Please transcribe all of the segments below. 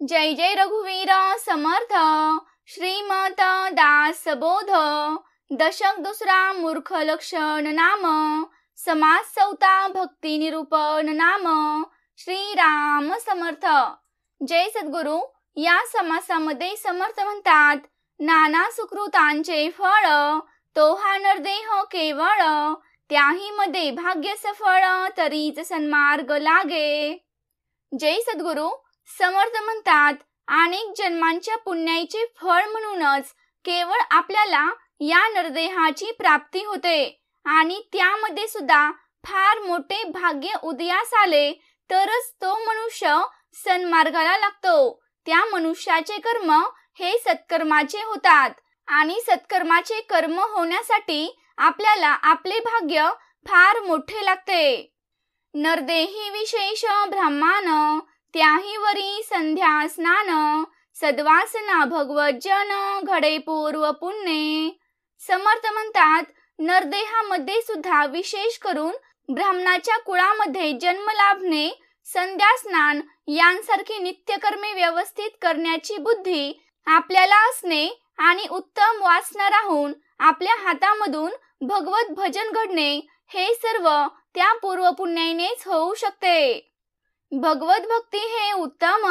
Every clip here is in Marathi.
जय जय रघुवीर समर्थ श्रीमत दासबोध दशक दुसरा मूर्ख लक्षण नाम समास चौथा भक्ती निरूपण नाम श्रीराम समर्थ। जय सद्गुरु। या समासामध्ये समर्थ म्हणतात, नाना सुकृतांचे फळ तो हा नरदेह केवळ, त्याही मध्ये भाग्य सफळ तरीच सन्मार्ग लागे। जय सद्गुरु। समर्थ म्हणतात, अनेक जन्मांच्या पुण्याचे फळ म्हणूनच केवळ आपल्याला या नरदेहाची प्राप्ती होते आणि त्यामध्ये सुद्धा फार मोठे भाग्य उदयास आले तरच तो मनुष्य सन्मार्गाला लागतो। त्या मनुष्याचे कर्म हे सत्कर्माचे होतात आणि सत्कर्माचे कर्म होण्यासाठी आपल्याला आपले भाग्य फार मोठे लागते। नरदेही विशेष ब्राह्मण त्याही वरी संध्या स्नान, सद्वासना भगवत जन घडे पूर्व पुण्ये। समर्थ म्हणतात, नरदेहामध्ये सुद्धा विशेष करून ब्राह्मणाच्या कुळामध्ये जन्म लाभणे, संध्या स्नान यांसारखी नित्यकर्मे व्यवस्थित करण्याची बुद्धी आपल्याला असणे आणि उत्तम वासना राहून आपल्या हातामधून भगवत भजन घडणे हे सर्व त्या पूर्वपुण्यानेच होऊ शकते। भगवत भक्ती हे उत्तम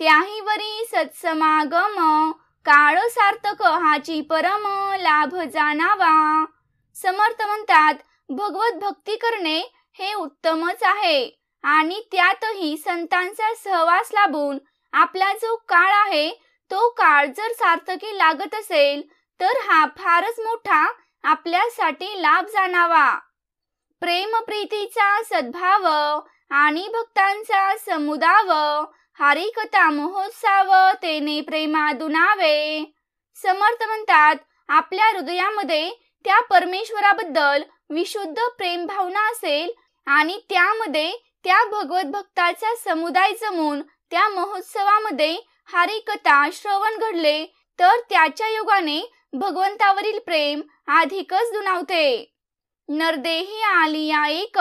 त्याही वरी सत्समागम, काळ सार्थक हाची परम लाभ जाणावा। समर्थ म्हणतात, भगवत भक्ती करणे हे उत्तमच आहे आणि त्यातही संतांचा सहवास लाभून आपला जो काळ आहे तो काळ जर सार्थकी लागत असेल तर हा फारच मोठा आपल्यासाठी लाभ जाणावा। प्रेम प्रीतीचा सद्भाव आणि भक्तांचा समुदाव, हरिकथा महोत्सव तेने प्रेमादुनावे। समर्थ म्हणतात, आपल्या हृदयामध्ये त्या परमेश्वराबद्दल विशुद्ध प्रेम भावना असेल आणि त्यामध्ये त्या भगवत भक्ताचा समुदाय जमून त्या महोत्सवामध्ये हरिकथा श्रवण घडले तर त्याच्या योगाने भगवंतावरील प्रेम अधिकच दुणावते। नरदेही आलिया एक,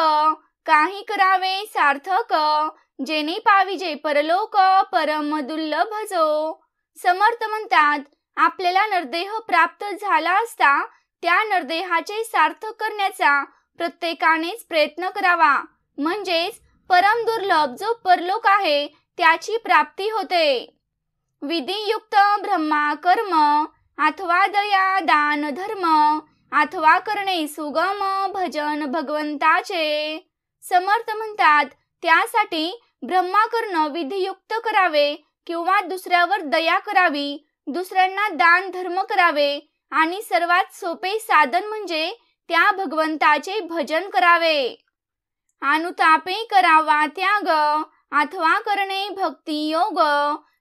काही करावे सार्थक, जेणे पाविजे परलोक परम दुर्लभ जो। समर्थ म्हणतात, आपल्याला नरदेह प्राप्त झाला असता त्या नरदेहाचे सार्थक करण्याचा प्रत्येकानेच प्रयत्न करावा, म्हणजेच परम दुर्लभ जो परलोक आहे त्याची प्राप्ती होते। विधियुक्त ब्रह्मा कर्म अथवा दया दान धर्म, अथवा करणे सुगम भजन भगवंताचे। समर्थ म्हणतात, त्यासाठी ब्रह्मा करणं विधियुक्त करावे किंवा दुसऱ्यावर दया करावी, दुसऱ्यांना दान धर्म करावे आणि सर्वात सोपे साधन म्हणजे त्या भगवंताचे भजन करावे। अनुतापे करावा त्याग अथवा करणे भक्ती योग,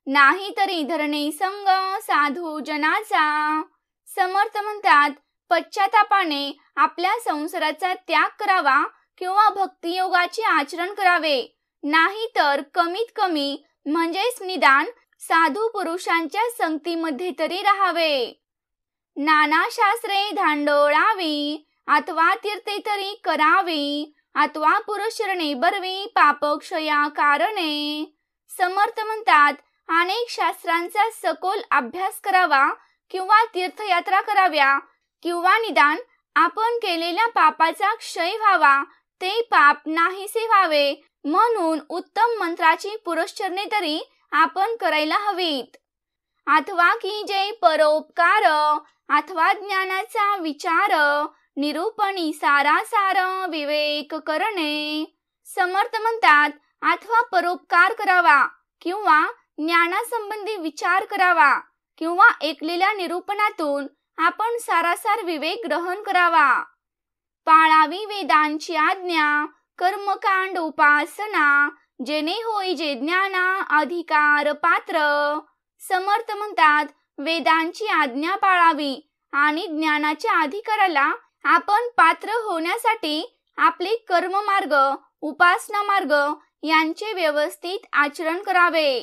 नाही तरी धरणे संग साधू जनाचा। समर्थ म्हणतात, पश्चातापाने आपल्या संसाराचा त्याग करावा किंवा भक्ती योगाचे आचरण करावे, नाही तर कमीत कमी म्हणजेच निदान साधू पुरुषांच्या संगतीमध्ये तरी राहावे। नाना शास्त्रे धांडोळावी अथवा तीर्थे तरी करावी, अथवा पुरुषरणे बरवी पापक्षया कारणे। समर्थ म्हणतात, अनेक शास्त्रांचा सखोल अभ्यास करावा किंवा तीर्थयात्रा कराव्या किंवा निदान आपण केलेल्या पापाचा क्षय व्हावा, ते पाप नाहीसे व्हावे म्हणून उत्तम मंत्राची पुरश्चरणे तरी आपण करायला हवीत। अथवा की जे परोपकार अथवा ज्ञानाचा विचार, निरूपणी सारासार विवेक करणे। समर्थ म्हणतात, अथवा परोपकार करावा किंवा ज्ञानासंबंधी विचार करावा किंवा ऐकलेल्या निरूपणातून आपण सारासार विवेक ग्रहण करावा। पाळावी वेदांची आज्ञा कर्मकांड उपासना, जेणे होई जे ज्ञाना अधिकार पात्र। समर्थ म्हणतात, वेदांची आज्ञा पाळावी आणि ज्ञानाच्या अधिकाराला आपण पात्र होण्यासाठी आपले कर्ममार्ग उपासना मार्ग यांचे व्यवस्थित आचरण करावे।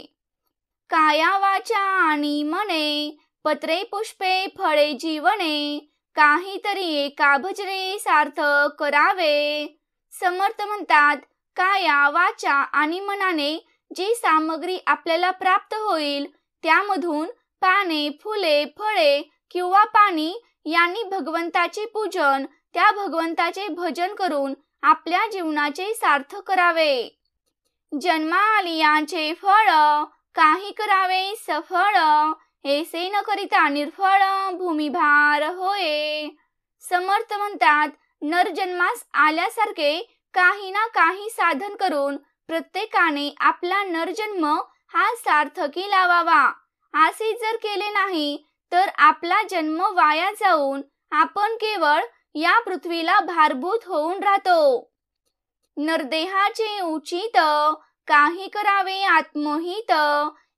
काया वाचा आणि मने पत्रे पुष्पे फळे जीवने, काहीतरी एका भजरे सार्थक करावे। समर्थ म्हणतात, काया वाचा आणि मनाने जी सामग्री आपल्याला प्राप्त होईल त्यामधून पाने, फुले, फळे किंवा पाणी यांनी भगवंताचे पूजन, त्या भगवंताचे भजन करून आपल्या जीवनाचे सार्थक करावे. जन्मालियाचे फळ काही करावे सफळ, ऐसे न करिता निर्फळ भूमिभार होय. समर्थ म्हणतात, नरजन्मास आल्यासारखे काही ना काही साधन करून प्रत्येकाने आपला नरजन्म हा सार्थकी लावावा. असे जर केले नाही तर आपला जन्म वाया जाऊन आपण केवळ या पृथ्वीला भारभूत होऊन राहतो. नरदेहाचे उचित काही करावे आत्महित,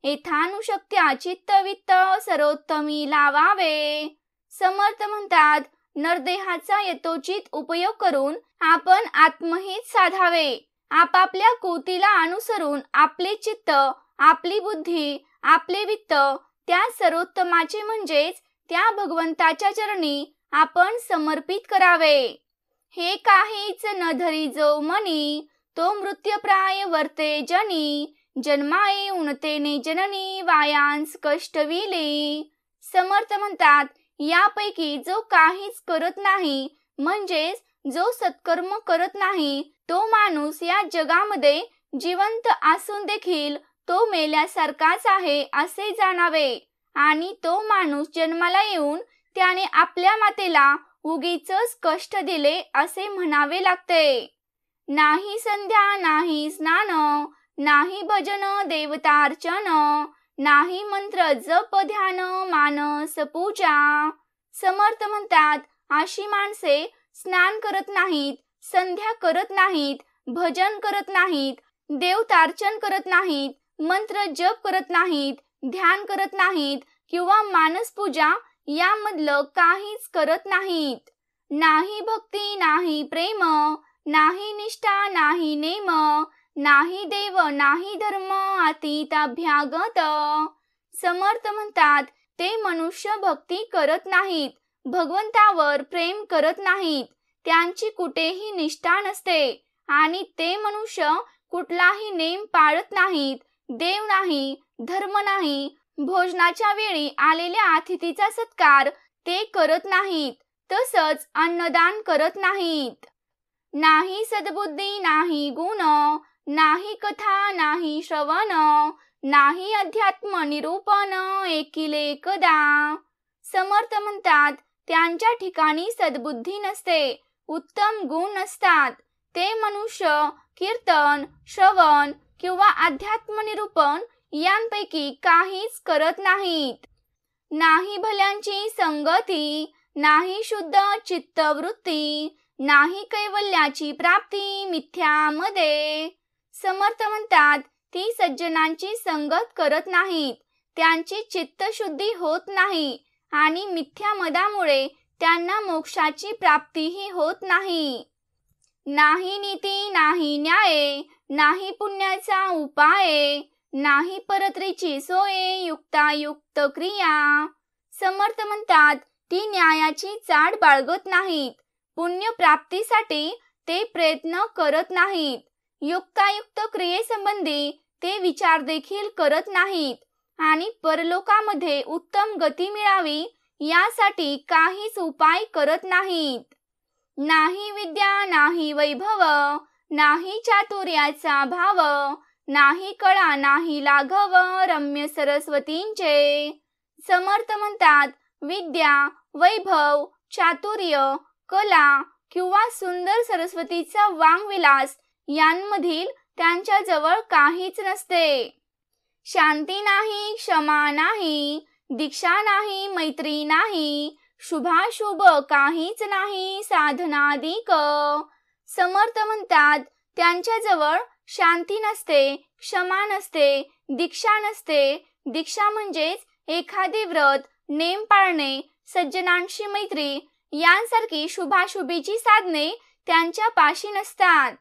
येथानुशक्त्या चित्तवित्त सर्वोत्तमी लावावे. समर्थ म्हणतात, नरदेहाचा यथोचित उपयोग करून आपण आत्महित साधावे. आपापल्या कोतीला अनुसरून आपले चित्त, आपली बुद्धी, आपले वित्त त्या सर्वोत्तमाचे म्हणजेच त्या भगवंताच्या चरणी आपण समर्पित करावे. हे काहीच न धरी जो मनी, तो मृत्यूप्राय वर्ते जनी, जन्माये उणतेने जननी वायांस कष्टविले. समर्थ म्हणतात, यापैकी जो काहीच करत नाही म्हणजेच जो सत्कर्म करत नाही तो माणूस या जगामध्ये जिवंत असून देखील तो मेल्यासारखाच आहे असे जाणावे. आणि तो माणूस जन्माला येऊन त्याने आपल्या मातेला उगीचच कष्ट दिले असे म्हणावे लागते. नाही संध्या नाही स्नान, नाही भजन देवतार्चन, नाही मंत्र जप ध्यान मानस पूजा. समर्थ म्हणतात, अशी माणसे स्नान करत नाहीत, संध्या करत नाहीत, भजन करत नाहीत, देवतार्चन करत नाहीत, मंत्र जप करत नाहीत, ध्यान करत नाहीत किंवा मानस पूजा यामधलं काहीच करत नाहीत. नाही भक्ती नाही प्रेम, नाही निष्ठा नाही नेम, नाही देव नाही धर्म अतीत अभ्यागत. समर्थ म्हणतात, ते मनुष्य भक्ती करत नाहीत, भगवंतावर प्रेम करत नाहीत, त्यांची कुठेही निष्ठा नसते आणि ते मनुष्य कुठलाही नेम पाळत नाहीत, देव नाही, धर्म नाही, भोजनाच्या वेळी आलेल्या अतिथीचा सत्कार ते करत नाहीत, तसंच अन्नदान करत नाहीत. नाही सद्बुद्धी नाही गुण, नाही कथा नाही श्रवण, नाही अध्यात्म निरूपण एकिले कदा. समर्थ म्हणतात, त्यांच्या ठिकाणी सद्बुद्धी नसते, उत्तम गुण नसतात. ते मनुष्य कीर्तन, श्रवण किंवा अध्यात्म निरूपण यांपैकी काहीच करत नाहीत. नाही भल्यांची संगती, नाही शुद्ध चित्तवृत्ती, नाही कैवल्याची प्राप्ती मिथ्यामध्ये. समर्थ म्हणतात, ती सज्जनांची संगत करत नाहीत, त्यांची चित्तशुद्धी होत नाही आणि मिथ्या मदामुळे त्यांना मोक्षाची प्राप्तीही होत नाही. नाही नीती नाही न्याय, नाही पुण्याचा उपाय, नाही परत्रीची सोय युक्तायुक्त क्रिया. समर्थ म्हणतात, ती न्यायाची चाड बाळगत नाहीत, पुण्य प्राप्तीसाठी ते प्रयत्न करत नाहीत, युक्तायुक्त क्रियेसंबंधी ते विचार देखील करत नाहीत आणि परलोकामध्ये उत्तम गती मिळावी यासाठी काहीच उपाय करत नाहीत. नाही विद्या नाही वैभव, नाही चातुर्याचा भाव, नाही कळा नाही लाघव रम्य सरस्वतींचे. समर्थ म्हणतात, विद्या, वैभव, चातुर्य, कला किंवा सुंदर सरस्वतीचा वांगविलास यांमधील त्यांच्या जवळ काहीच नसते. शांती नाही, क्षमा नाही, दीक्षा नाही, मैत्री नाही, शुभाशुभ काहीच नाही साधनाधिक. समर्थ म्हणतात, त्यांच्या जवळ शांती नसते, क्षमा नसते, दीक्षा नसते. दीक्षा म्हणजेच एखादे व्रत, नेम पाळणे, सज्जनांशी मैत्री यांसारखी शुभाशुभीची साधने त्यांच्या पाशी नसतात.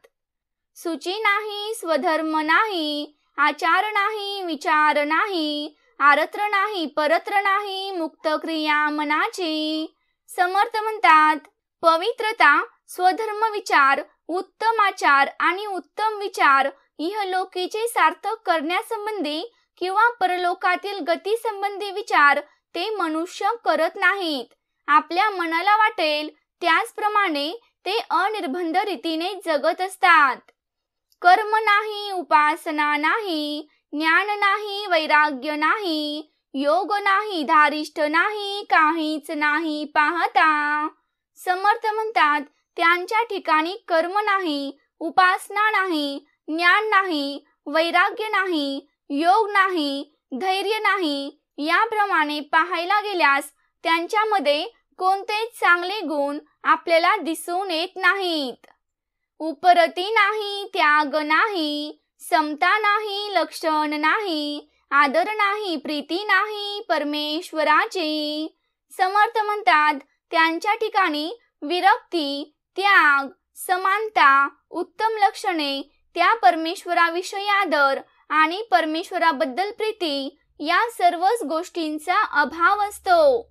सूची नाही, स्वधर्म नाही, आचार नाही, विचार नाही, आरत्र नाही, परत्र नाही, मुक्त क्रिया मनाची. समर्थ म्हणतात, पवित्रता, स्वधर्म विचार, उत्तम आचार आणि उत्तम विचार इहलोकीचे सार्थक करण्यासंबंधी किंवा परलोकातील गती संबंधी विचार ते मनुष्य करत नाहीत. आपल्या मनाला वाटेल त्याचप्रमाणे ते अनिर्बंध रीतीने जगत असतात. कर्म नाही, उपासना नाही, ज्ञान नाही, वैराग्य नाही, योग नाही, धारिष्ठ नाही, काहीच नाही पाहता. समर्थ म्हणतात त्यांच्या ठिकाणी कर्म नाही, उपासना नाही, ज्ञान नाही, वैराग्य नाही, योग नाही, धैर्य नाही. याप्रमाणे पाहायला गेल्यास त्यांच्यामध्ये कोणतेच चांगले गुण आपल्याला दिसून येत नाहीत. उपरती नाही, त्याग नाही, समता नाही, लक्षण नाही, आदर नाही, प्रीती नाही परमेश्वराची. समर्थ म्हणतात त्यांच्या ठिकाणी विरक्ती, त्याग, समानता, उत्तम लक्षणे, त्या परमेश्वराविषयी आदर आणि परमेश्वराबद्दल प्रीती या सर्वच गोष्टींचा अभाव असतो.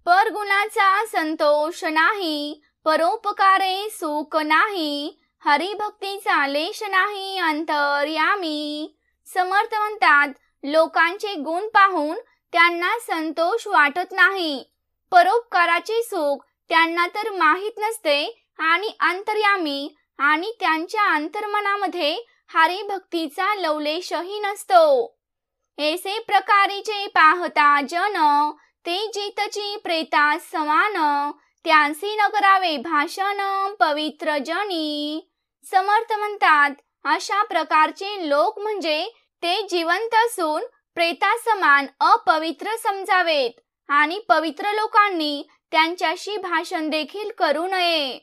परगुणाचा संतोष नाही, परोपकारे सुख नाही, हरिभक्तीचा लेश नाही अंतर्यामी. समर्थ म्हणतात लोकांचे गुण पाहून त्यांना संतोष वाटत नाही, परोपकाराचे सुख त्यांना तर माहीत नसते आणि अंतर्यामी आणि त्यांच्या अंतर्मनामध्ये हरिभक्तीचा लवलेशही नसतो. ऐसे प्रकारीचे पाहता जन, ते जितची प्रेता समान, त्यांसी न करावे भाषण पवित्र जनी. समर्थ म्हणतात अशा प्रकारचे लोक म्हणजे ते जिवंत असून प्रेतासमान अपवित्र समजावेत आणि पवित्र लोकांनी त्यांच्याशी भाषण देखील करू नये.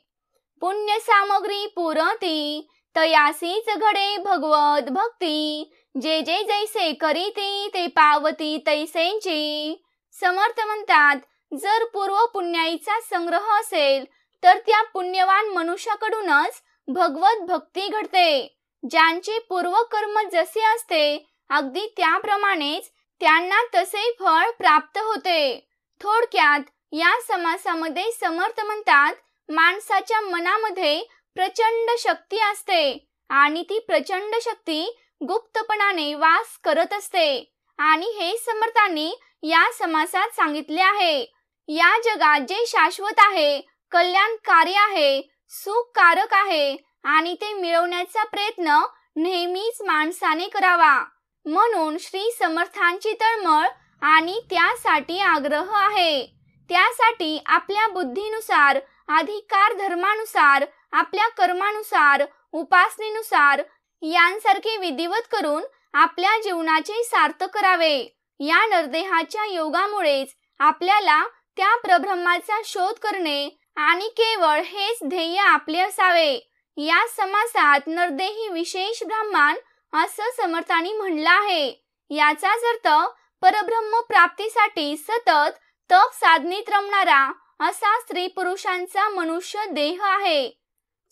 पुण्य सामग्री पुरती, तयासीच घडे भगवत भक्ती, जे जे जैसे करीती ते पावती तैसेंची. समर्थ म्हणतात जर पूर्व पुण्याईचा संग्रह असेल तर त्या पुण्यवान मनुष्याकडूनच भगवत भक्ती घडते. ज्यांचे पूर्व कर्म जसे असते अगदी त्याप्रमाणेच त्यांना तसे फळ प्राप्त होते. थोडक्यात या समासामध्ये समर्थ म्हणतात माणसाच्या मनामध्ये प्रचंड शक्ती असते आणि ती प्रचंड शक्ती गुप्तपणाने वास करत असते आणि हे समर्थांनी या समासात सांगितले आहे. या जगात जे शाश्वत आहे, कल्याणकारी आहे, सुखकारक आहे आणि ते मिळवण्याचा प्रयत्न नेहमीच माणसाने करावा. म्हणून श्री समर्थांची तळमळ आणि त्यासाठी आग्रह आहे. त्यासाठी आपल्या बुद्धीनुसार, अधिकार धर्मानुसार, आपल्या कर्मानुसार, उपासनेनुसार यांसारखे विधिवत करून आपल्या जीवनाचे सार्थक करावे. या नरदेहाच्या योगामुळेच आपल्याला त्या परब्रह्माचा शोध करणे आणि केवळ हेच ध्येय आपले असावे. या समासात नरदेही विशेष ब्राह्मण असं समर्थांनी म्हणलं आहे. याचाच अर्थ परब्रह्म प्राप्तीसाठी सतत तप साधनेत रमणारा असा स्त्री पुरुषांचा मनुष्य देह आहे.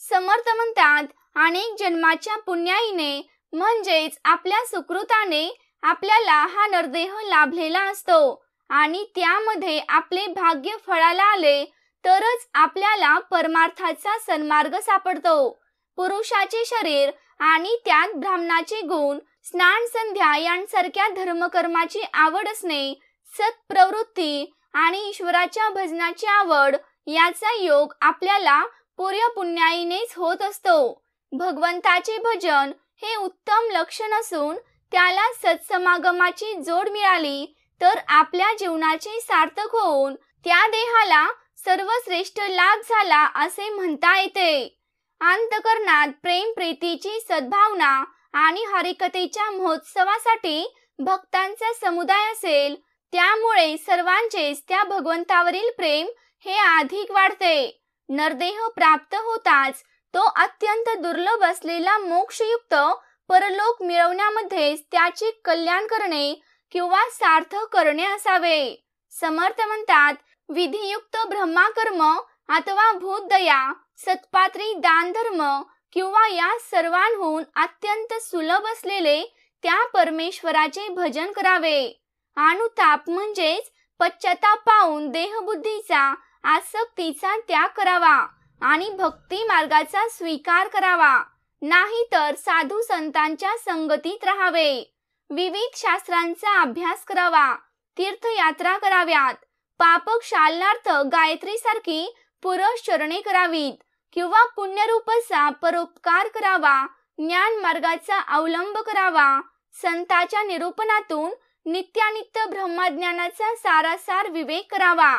समर्थ म्हणतात अनेक जन्माच्या पुण्याईने म्हणजेच आपल्या सुकृताने आपल्याला हा नरदेह लाभलेला असतो आणि त्यामध्ये आपले भाग्य फळाला आले तरच आपल्याला परमार्थाचा सन्मार्ग सापडतो. पुरुषाचे शरीर आणि त्यात ब्राह्मणाचे गुण, स्नान संध्या यांसारख्या धर्मकर्माची आवड असणे, सत्प्रवृत्ती आणि ईश्वराच्या भजनाची आवड याचा योग आपल्याला पूर्व पुण्याईनेच होत असतो. भगवंताचे भजन हे उत्तम लक्षण असून त्याला सत्समागमाची जोड मिळाली तर आपल्या जीवनाचे सार्थक होऊन त्या देहाला सर्वश्रेष्ठ लाभ झाला असे म्हणता येते. अंतःकरणात प्रेम प्रीतीची सद्भावना आणि हरिकथेच्या महोत्सवासाठी भक्तांचा समुदाय असेल त्यामुळे सर्वांचेच त्या भगवंतावरील प्रेम हे अधिक वाढते. नरदेह प्राप्त होताच तो अत्यंत दुर्लभ असलेला मोक्षयुक्त परलोक मिळवण्यामध्ये त्याचे कल्याण करणे किंवा सार्थक करणे असावे. समर्थ म्हणतात विधियुक्त ब्रह्माकर्म अथवा भूतदया, सत्पात्री दान धर्म किंवा या सर्वांहून अत्यंत सुलभ असलेले त्या परमेश्वराचे भजन करावे. अनुताप म्हणजेच पश्चाताप पाहून देहबुद्धीचा, आसक्तीचा त्याग करावा आणि भक्ती मार्गाचा स्वीकार करावा. नाही तर साधू संतांच्या संगतीत राहावे, विविध शास्त्रांचा अभ्यास करावा, तीर्थयात्रा कराव्यात, पाप क्षालनार्थ गायत्री सारखी पुरश्चरणे करावीत किंवा पुण्यरूपसा परोपकार करावा, ज्ञान मार्गाचा अवलंब करावा, संताच्या निरूपणातून नित्यानित्य ब्रह्मज्ञानाचा सारासार विवेक करावा,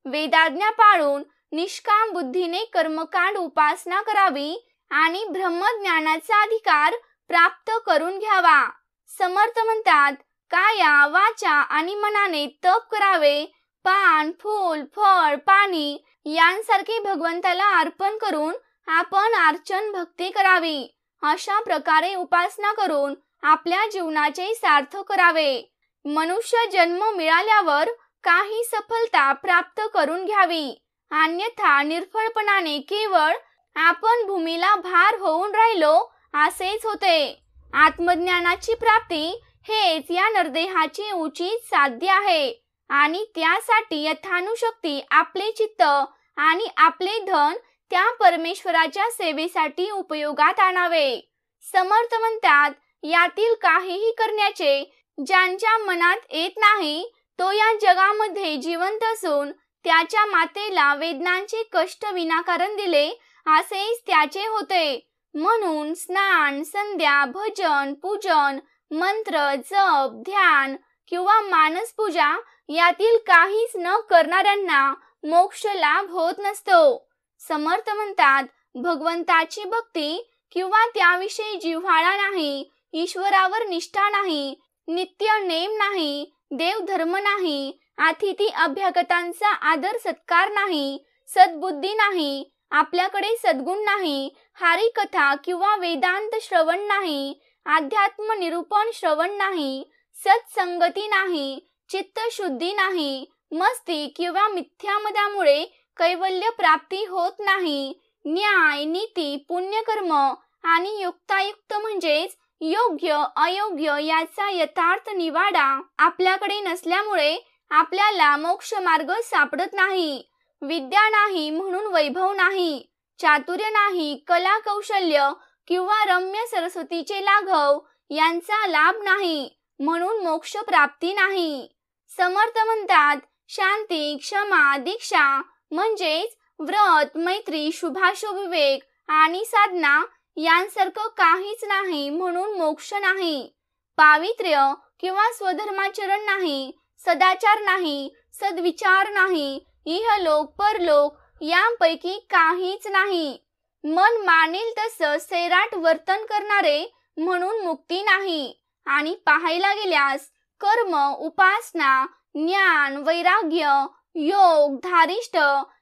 वेदाज्ञा पाळून निष्काम बुद्धीने कर्मकांड उपासना करावी आणि ब्रह्मज्ञानाचा अधिकार प्राप्त करून घ्यावा. समर्थ म्हणतात, काया वाचा आणि मनाने तप करावे, पान फूल फळ पाणी यांसारखे भगवंताला अर्पण करून आपण अर्चन भक्ती करावी. अशा प्रकारे उपासना करून आपल्या जीवनाचे सार्थक करावे. मनुष्य जन्म मिळाल्यावर काही सफलता प्राप्त करून घ्यावी, अन्यथा निर्फळपणाने केवळ आपण भूमीला भार होऊन राहिलो असेच होते. आत्मज्ञानाची प्राप्ती हेच या नरदेहाचे उचित साध्य आहे आणि त्यासाठी यथानुशक्ती आपले चित्त आणि आपले धन त्या परमेश्वराच्या सेवेसाठी उपयोगात आणावे. समर्थ म्हणतात, यातील काहीही करण्याचे ज्यांच्या मनात येत नाही तो या जगामध्ये जिवंत असून त्याच्या मातेला वेदनांचे कष्ट विनाकारण दिले असेच त्याचे होते. म्हणून स्नान संध्या भजन पूजन मंत्र जप ध्यान किंवा मानस पूजा यातील काहीच न करणाऱ्यांना मोक्ष लाभ होत नसतो. समर्थ म्हणतात, भगवंताची भक्ती किंवा त्याविषयी जिव्हाळा नाही, ईश्वरावर निष्ठा नाही, नित्य नेम नाही, देवधर्म नाही, अतिथी अभ्यागतांचा आदर सत्कार नाही, सद्बुद्धी नाही, आपल्याकडे सद्गुण नाही, हरिकथा किंवा वेदांत श्रवण नाही, अध्यात्म निरूपण श्रवण नाही, सत्संगती नाही, चित्तशुद्धी नाही, मस्ती किंवा मिथ्यामदामुळे कैवल्य प्राप्ती होत नाही, न्याय नीती पुण्यकर्म आणि युक्तायुक्त म्हणजेच योग्य अयोग्य याचा यथार्थ निवाडा आपल्याकडे नसल्यामुळे आपल्याला मोक्ष मार्ग सापडत नाही. विद्या नाही म्हणून वैभव नाही, चातुर्य नाही, कला कौशल्य किंवा रम्य सरस्वतीचे लाघव यांचा लाभ नाही म्हणून मोक्ष प्राप्ती नाही. समर्थ म्हणतात, शांती क्षमा दीक्षा म्हणजेच व्रत मैत्री शुभाशुभ विवेक आणि साधना यांसारखं काहीच नाही म्हणून मोक्ष नाही. पावित्र्य किंवा स्वधर्माचरण नाही, सदाचार नाही, सद्विचार नाही, इहलोक परलोक यांपैकी काहीच नाही. मन मानेल तसं सैराट वर्तन करणारे म्हणून मुक्ती नाही. आणि पाहायला गेल्यास कर्म उपासना ज्ञान वैराग्य योग धारिष्ठ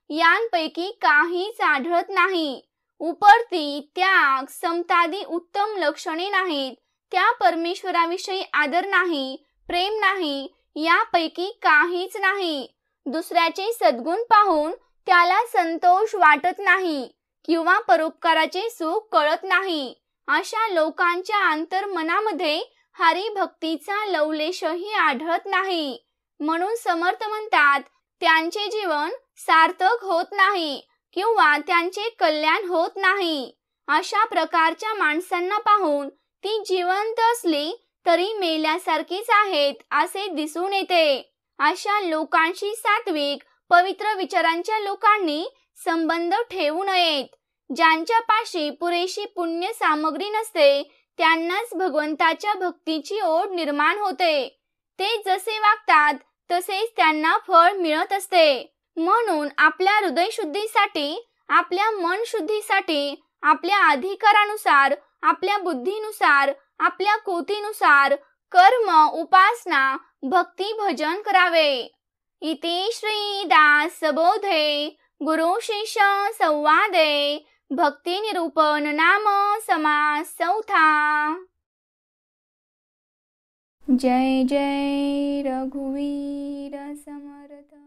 यांपैकी काहीच आढळत नाही. उपरती त्याग समतादी उत्तम लक्षणे नाहीत. त्या परमेश्वराविषयी आदर नाही, प्रेम नाही, यापैकी काहीच नाही. दुसऱ्याचे सद्गुण पाहून त्याला संतोष वाटत नाही किंवा परोपकाराचे सुख कळत नाही. अशा लोकांच्या अंतर्मनामध्ये हरिभक्तीचा लवलेशही आढळत नाही. म्हणून समर्थ म्हणतात, त्यांचे जीवन सार्थक होत नाही किंवा त्यांचे कल्याण होत नाही. अशा प्रकारच्या माणसांना पाहून ती जिवंत असली तरी मेल्यासारखीच आहेत असे दिसून येते. अशा लोकांशी सात्विक पवित्र विचारांच्या लोकांनी संबंध ठेवू नयेत. ज्यांच्यापाशी पुरेशी पुण्य सामग्री नसते त्यांनाच भगवंताच्या भक्तीची ओढ निर्माण होते. ते जसे वागतात तसेच त्यांना फळ मिळत असते. म्हणून आपल्या हृदय शुद्धीसाठी आपल्या मन शुद्धीसाठी आपल्या अधिकारानुसार आपल्या बुद्धीनुसार आपल्या कोतीनुसार कर्म उपासना भक्ती भजन करावे. इति श्री दासबोधे गुरु शिष्य संवादे भक्ती निरूपण नाम समास चौथा. जय जय रघुवीर समर्थ.